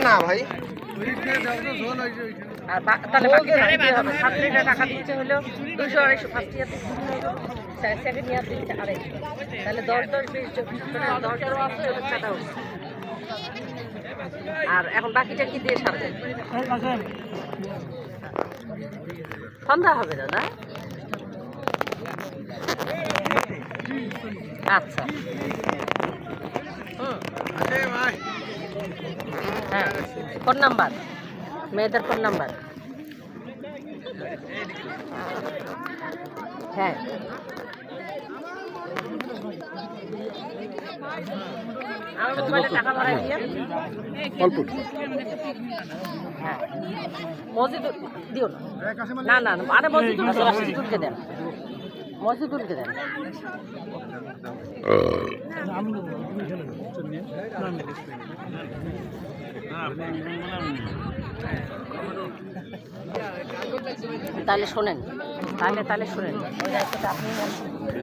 না ভাই। আর তাহলে বাকিটা দিতে হবে। 7 লিটার টাকা দিচ্ছে হলো 200-250 ফার্স্ট ইয়ারতে, সেকেন্ড ইয়ার দিচ্ছে 250। তাহলে 10-10-20-24 10-10 টাকা হচ্ছে। আর এখন বাকিটা কি দিয়ে সারবেন? সন্ধ্যা হবে দাদা। আচ্ছা, হ্যাঁ, ফোন নাম্বার, মেয়েদের ফোন নাম্বার। হ্যাঁ, আমার মোবাইলে টাকা ভরাই দিয়ে অল্প হ্যাঁ, মসজিদুল দিও না, না না, আরে মসজিদুলকে দেন, মসজিদুলকে দেন। তাহলে শোনেন, তাহলে শোনেন, ওই দায়িত্বটা আপনি নেন।